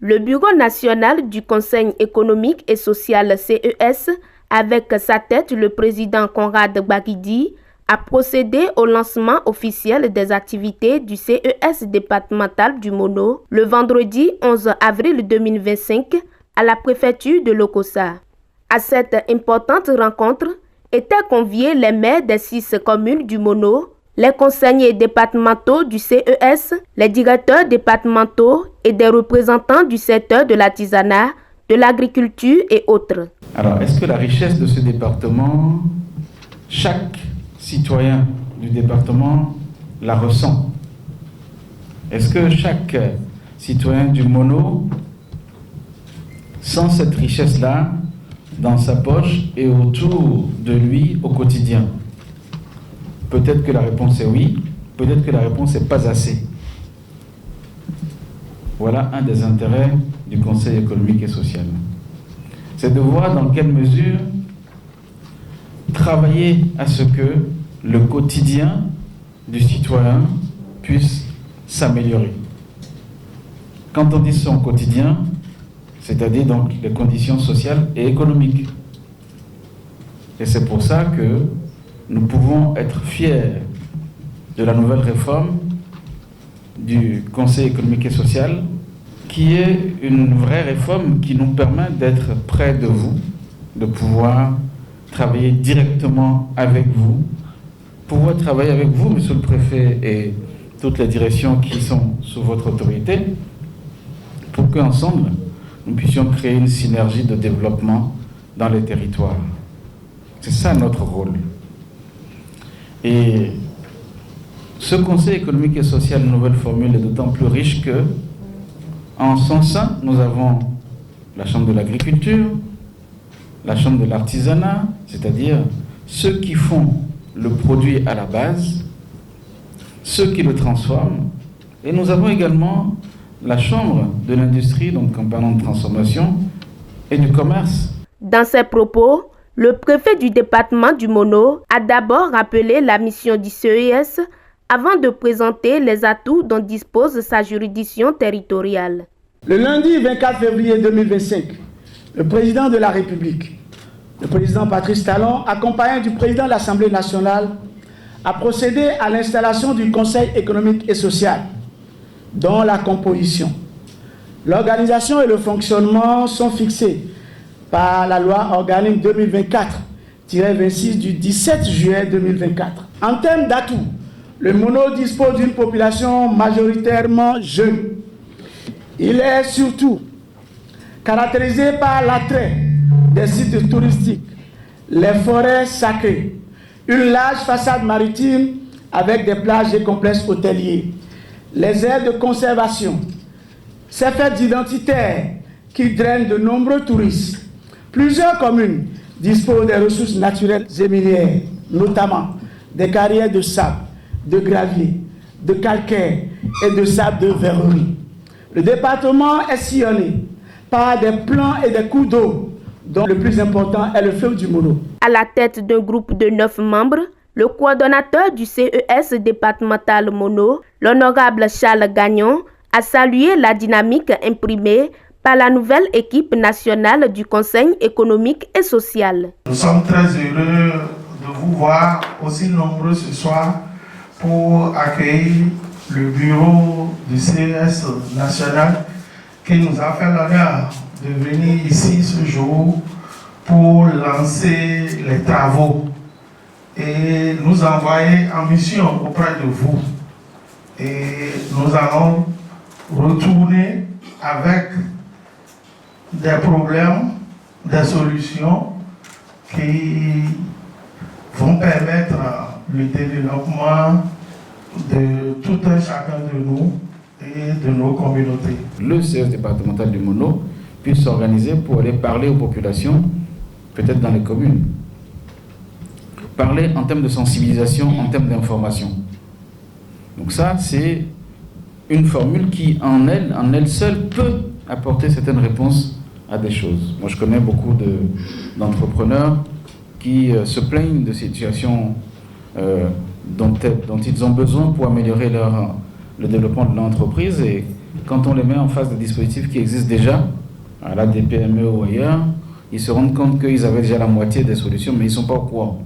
Le Bureau national du Conseil économique et social CES, avec à sa tête le président Conrad Gbagidi, a procédé au lancement officiel des activités du CES départemental du Mono le vendredi 11 avril 2025 à la préfecture de Lokossa. À cette importante rencontre étaient conviés les maires des 6 communes du Mono, les conseillers départementaux du CES, les directeurs départementaux et des représentants du secteur de l'artisanat, de l'agriculture et autres. Alors, est-ce que la richesse de ce département, chaque citoyen du département la ressent? Est-ce que chaque citoyen du Mono sent cette richesse-là dans sa poche et autour de lui au quotidien? Peut-être que la réponse est oui, peut-être que la réponse n'est pas assez. Voilà un des intérêts du Conseil économique et social. C'est de voir dans quelle mesure travailler à ce que le quotidien du citoyen puisse s'améliorer. Quand on dit son quotidien, c'est-à-dire donc les conditions sociales et économiques. Et c'est pour ça que nous pouvons être fiers de la nouvelle réforme du Conseil économique et social, qui est une vraie réforme qui nous permet d'être près de vous, de pouvoir travailler directement avec vous, pouvoir travailler avec vous, monsieur le préfet, et toutes les directions qui sont sous votre autorité, pour qu'ensemble, nous puissions créer une synergie de développement dans les territoires. C'est ça notre rôle. Et ce Conseil économique et social, nouvelle formule, est d'autant plus riche que, en son sein, nous avons la Chambre de l'agriculture, la Chambre de l'artisanat, c'est-à-dire ceux qui font le produit à la base, ceux qui le transforment, et nous avons également la Chambre de l'industrie, donc en parlant de transformation, et du commerce. Dans ses propos, le préfet du département du Mono a d'abord rappelé la mission du CES avant de présenter les atouts dont dispose sa juridiction territoriale. Le lundi 24 février 2025, le président de la République, le président Patrice Talon, accompagné du président de l'Assemblée nationale, a procédé à l'installation du Conseil économique et social, dont la composition, l'organisation et le fonctionnement sont fixés par la loi organique 2024-26 du 17 juillet 2024. En termes d'atouts, le Mono dispose d'une population majoritairement jeune. Il est surtout caractérisé par l'attrait des sites touristiques, les forêts sacrées, une large façade maritime avec des plages et complexes hôteliers, les aires de conservation, ces fêtes identitaires qui drainent de nombreux touristes. Plusieurs communes disposent des ressources naturelles et minières, notamment des carrières de sable, de gravier, de calcaire et de sable de verrerie. Le département est sillonné par des plans et des cours d'eau, dont le plus important est le fleuve du Mono. À la tête d'un groupe de 9 membres, le coordonnateur du CES départemental Mono, l'honorable Charles Gagnon, a salué la dynamique imprimée par la nouvelle équipe nationale du Conseil économique et social. Nous sommes très heureux de vous voir aussi nombreux ce soir pour accueillir le bureau du CES national qui nous a fait l'honneur de venir ici ce jour pour lancer les travaux et nous envoyer en mission auprès de vous. Et nous allons retourner avec des problèmes, des solutions qui vont permettre le développement de tout un chacun de nous et de nos communautés. Le CES départemental du Mono puisse s'organiser pour aller parler aux populations, peut-être dans les communes. Parler en termes de sensibilisation, en termes d'information. Donc ça, c'est une formule qui, en elle seule, peut apporter certaines réponses à des choses. Moi, je connais beaucoup d'entrepreneurs qui se plaignent de situations dont ils ont besoin pour améliorer le développement de l'entreprise et quand on les met en face de dispositifs qui existent déjà, à la DPME ou ailleurs, ils se rendent compte qu'ils avaient déjà la moitié des solutions, mais ils ne sont pas au courant.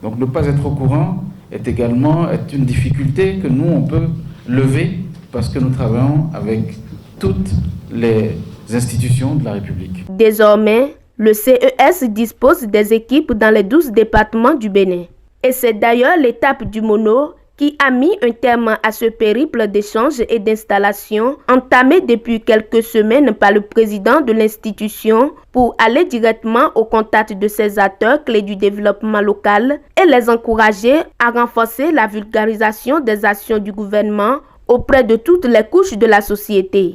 Donc ne pas être au courant est également une difficulté que nous, on peut lever parce que nous travaillons avec toutes les institutions de la République. Désormais, le CES dispose des équipes dans les 12 départements du Bénin. Et c'est d'ailleurs l'étape du Mono qui a mis un terme à ce périple d'échange et d'installation entamé depuis quelques semaines par le président de l'institution pour aller directement au contact de ces acteurs clés du développement local et les encourager à renforcer la vulgarisation des actions du gouvernement auprès de toutes les couches de la société.